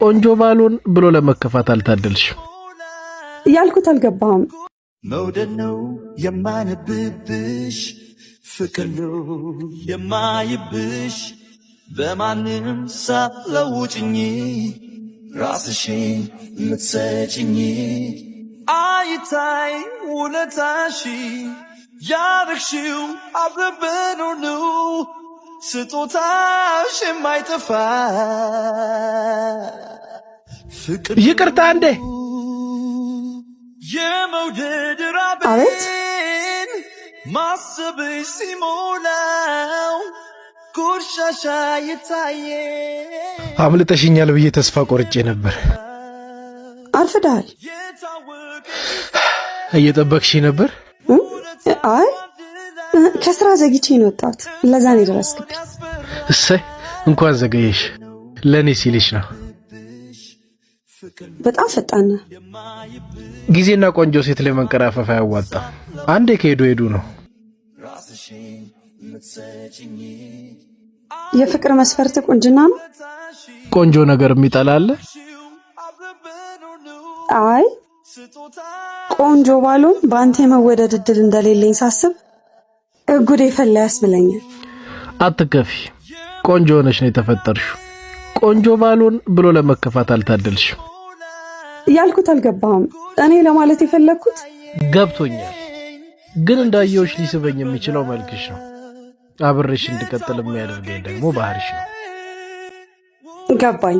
ቆንጆ ባሉን ብሎ ለመከፋት አልታደልሽም። ያልኩት አልገባህም። መውደድ ነው የማነብብሽ፣ ፍቅር ነው የማይብሽ፣ በማንም ሳትለውጭኝ ራስሽን ምትሰጭኝ አይታይ ውለታሽ ያረግሽው አብረን ነው ስጦታሽ የማይጠፋ ፍቅር። ይቅርታ እንዴ የመውደድ ራቤን ማሰብሽ ሲሞላው ጉርሻሻ ይታየ። አምልጠሽኛል ብዬ ተስፋ ቆርጬ ነበር። አርፍደሃል። እየጠበቅሽ ነበር? አይ ከስራ ዘግቼ ነው የወጣሁት። ለዛ ነው የደረስክብኝ። እሰይ እንኳን ዘገየሽ። ለኔ ሲልሽ ነው። በጣም ፈጣን ነህ። ጊዜና ቆንጆ ሴት ላይ መንቀራፈፍ አያዋጣም። አንዴ ከሄዱ ሄዱ ነው። የፍቅር መስፈርት ቁንጅና ነው? ቆንጆ ነገር የሚጠላለ? አይ ቆንጆ ባሉን በአንተ የመወደድ እድል እንደሌለኝ ሳስብ እጉዴ ፈላ ያስብለኛል። አትከፊ። ቆንጆ ሆነሽ ነው የተፈጠርሽው። ቆንጆ ባሉን ብሎ ለመከፋት አልታደልሽም። ያልኩት አልገባህም። እኔ ለማለት የፈለግኩት ገብቶኛል፣ ግን እንዳየውሽ ሊስበኝ የሚችለው መልክሽ ነው። አብሬሽ እንድቀጥል የሚያደርገኝ ደግሞ ባህሪሽ ነው። ገባኝ።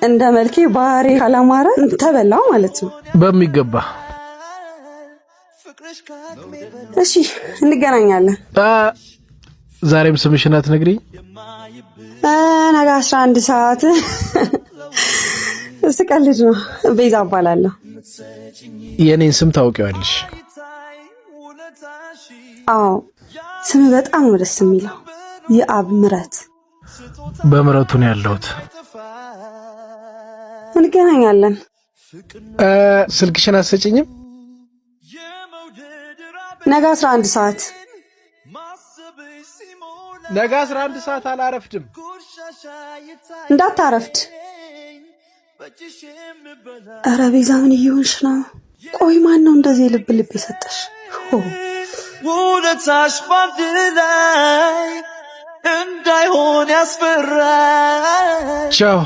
እንደ መልኬ ባህሪ ካላማረ ተበላው ማለት ነው። በሚገባ። እሺ እንገናኛለን። ዛሬም ስምሽን አትነግሪኝ? ነገ 11 ሰዓት። ስቀልድ ነው። ቤዛ እባላለሁ። የኔን ስም ታውቂዋለሽ? አዎ ስም በጣም ነው ደስ የሚለው። የአብ ምረት። በምረቱ ነው ያለሁት። እንገናኛለን። ስልክሽን አትሰጪኝም? ነገ 11 ሰዓት። ነገ 11 ሰዓት አላረፍድም። እንዳታረፍድ። ኧረ ቤዛ ምን እየሆንሽ ነው? ቆይ ማን ነው እንደዚህ ልብ ልብ የሰጠሽ? ውለታሽ ባንድ ላይ እንዳይሆን ያስፈራል። ቻው።